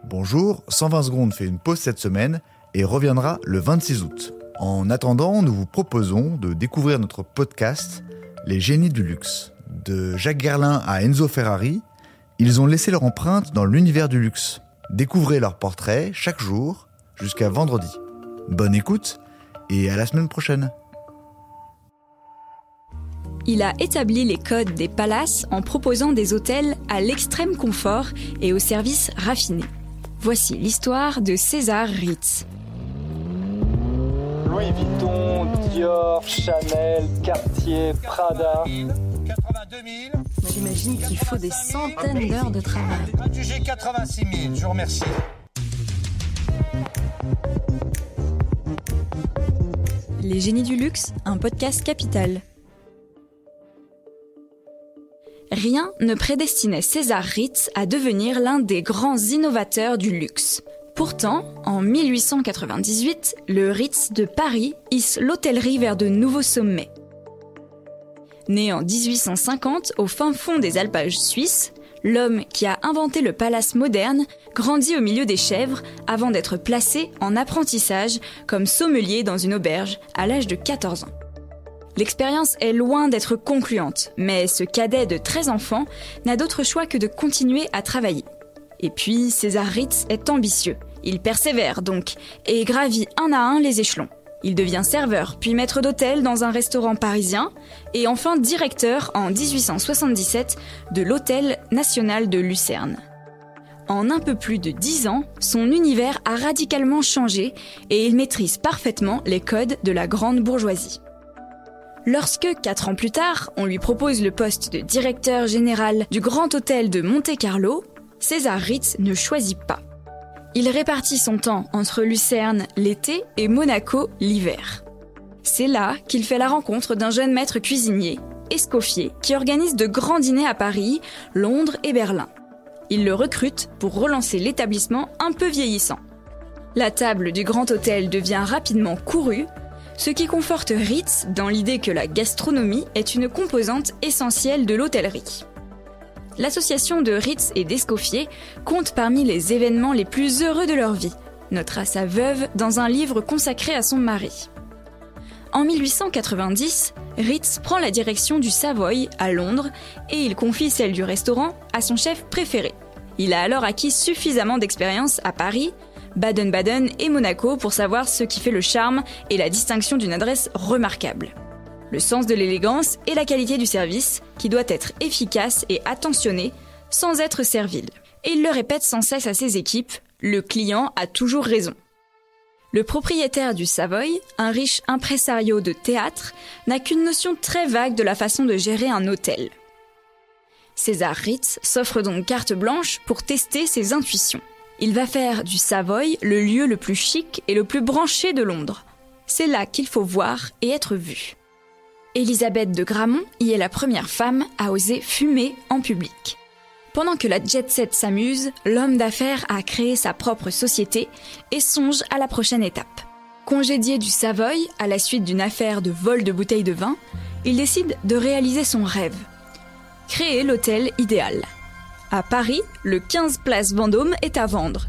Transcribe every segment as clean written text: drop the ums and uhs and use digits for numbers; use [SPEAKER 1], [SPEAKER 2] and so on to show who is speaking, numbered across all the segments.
[SPEAKER 1] Bonjour, 120 secondes fait une pause cette semaine et reviendra le 26 août. En attendant, nous vous proposons de découvrir notre podcast « Les génies du luxe ». De Jacques Guerlain à Enzo Ferrari, ils ont laissé leur empreinte dans l'univers du luxe. Découvrez leurs portraits chaque jour jusqu'à vendredi. Bonne écoute et à la semaine prochaine.
[SPEAKER 2] Il a établi les codes des palaces en proposant des hôtels à l'extrême confort et aux services raffinés. Voici l'histoire de César Ritz.
[SPEAKER 3] Louis Vuitton, Dior, Chanel, Cartier, Prada.
[SPEAKER 4] 82 000.
[SPEAKER 5] J'imagine qu'il faut des centaines d'heures de travail.
[SPEAKER 4] Adjugé 86 000, je vous remercie.
[SPEAKER 2] Les génies du luxe, un podcast Capital. Rien ne prédestinait César Ritz à devenir l'un des grands innovateurs du luxe. Pourtant, en 1898, le Ritz de Paris hisse l'hôtellerie vers de nouveaux sommets. Né en 1850 au fin fond des alpages suisses, l'homme qui a inventé le palace moderne grandit au milieu des chèvres avant d'être placé en apprentissage comme sommelier dans une auberge à l'âge de 14 ans. L'expérience est loin d'être concluante, mais ce cadet de 13 enfants n'a d'autre choix que de continuer à travailler. Et puis, César Ritz est ambitieux. Il persévère donc et gravit un à un les échelons. Il devient serveur, puis maître d'hôtel dans un restaurant parisien et enfin directeur en 1877 de l'Hôtel National de Lucerne. En un peu plus de 10 ans, son univers a radicalement changé et il maîtrise parfaitement les codes de la grande bourgeoisie. Lorsque, 4 ans plus tard, on lui propose le poste de directeur général du Grand Hôtel de Monte-Carlo, César Ritz ne choisit pas. Il répartit son temps entre Lucerne l'été et Monaco l'hiver. C'est là qu'il fait la rencontre d'un jeune maître cuisinier, Escoffier, qui organise de grands dîners à Paris, Londres et Berlin. Il le recrute pour relancer l'établissement un peu vieillissant. La table du Grand Hôtel devient rapidement courue, ce qui conforte Ritz dans l'idée que la gastronomie est une composante essentielle de l'hôtellerie. L'association de Ritz et d'Escoffier compte parmi les événements les plus heureux de leur vie, notera sa veuve dans un livre consacré à son mari. En 1890, Ritz prend la direction du Savoy à Londres et il confie celle du restaurant à son chef préféré. Il a alors acquis suffisamment d'expérience à Paris, Baden-Baden et Monaco pour savoir ce qui fait le charme et la distinction d'une adresse remarquable. Le sens de l'élégance et la qualité du service qui doit être efficace et attentionné sans être servile. Et il le répète sans cesse à ses équipes, le client a toujours raison. Le propriétaire du Savoy, un riche impresario de théâtre, n'a qu'une notion très vague de la façon de gérer un hôtel. César Ritz s'offre donc carte blanche pour tester ses intuitions. Il va faire du Savoy le lieu le plus chic et le plus branché de Londres. C'est là qu'il faut voir et être vu. Élisabeth de Gramont y est la première femme à oser fumer en public. Pendant que la jet-set s'amuse, l'homme d'affaires a créé sa propre société et songe à la prochaine étape. Congédié du Savoy à la suite d'une affaire de vol de bouteilles de vin, il décide de réaliser son rêve. Créer l'hôtel idéal. À Paris, le 15 place Vendôme est à vendre.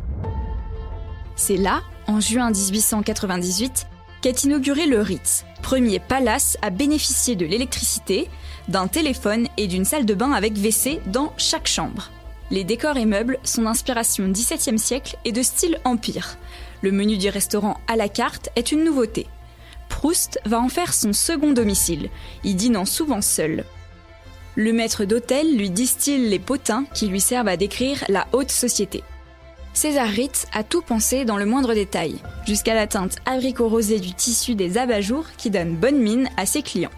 [SPEAKER 2] C'est là, en juin 1898, qu'est inauguré le Ritz, premier palace à bénéficier de l'électricité, d'un téléphone et d'une salle de bain avec WC dans chaque chambre. Les décors et meubles sont d'inspiration XVIIe siècle et de style empire. Le menu du restaurant à la carte est une nouveauté. Proust va en faire son second domicile, y dînant souvent seul. Le maître d'hôtel lui distille les potins qui lui servent à décrire la haute société. César Ritz a tout pensé dans le moindre détail, jusqu'à la teinte abricot rosé du tissu des abat-jours qui donne bonne mine à ses clients.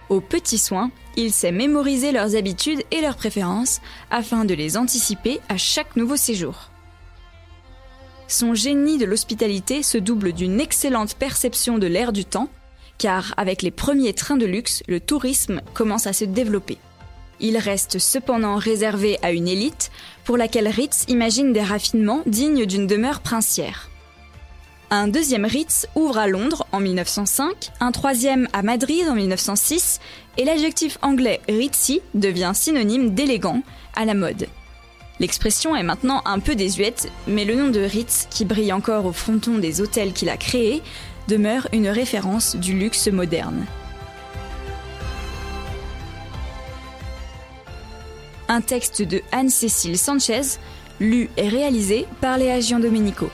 [SPEAKER 2] Aux petits soins, il sait mémoriser leurs habitudes et leurs préférences afin de les anticiper à chaque nouveau séjour. Son génie de l'hospitalité se double d'une excellente perception de l'air du temps, car avec les premiers trains de luxe, le tourisme commence à se développer. Il reste cependant réservé à une élite pour laquelle Ritz imagine des raffinements dignes d'une demeure princière. Un deuxième Ritz ouvre à Londres en 1905, un troisième à Madrid en 1906 et l'adjectif anglais Ritzy devient synonyme d'élégant, à la mode. L'expression est maintenant un peu désuète, mais le nom de Ritz, qui brille encore au fronton des hôtels qu'il a créés, demeure une référence du luxe moderne. Un texte de Anne-Cécile Sanchez, lu et réalisé par Léa Giandomenico.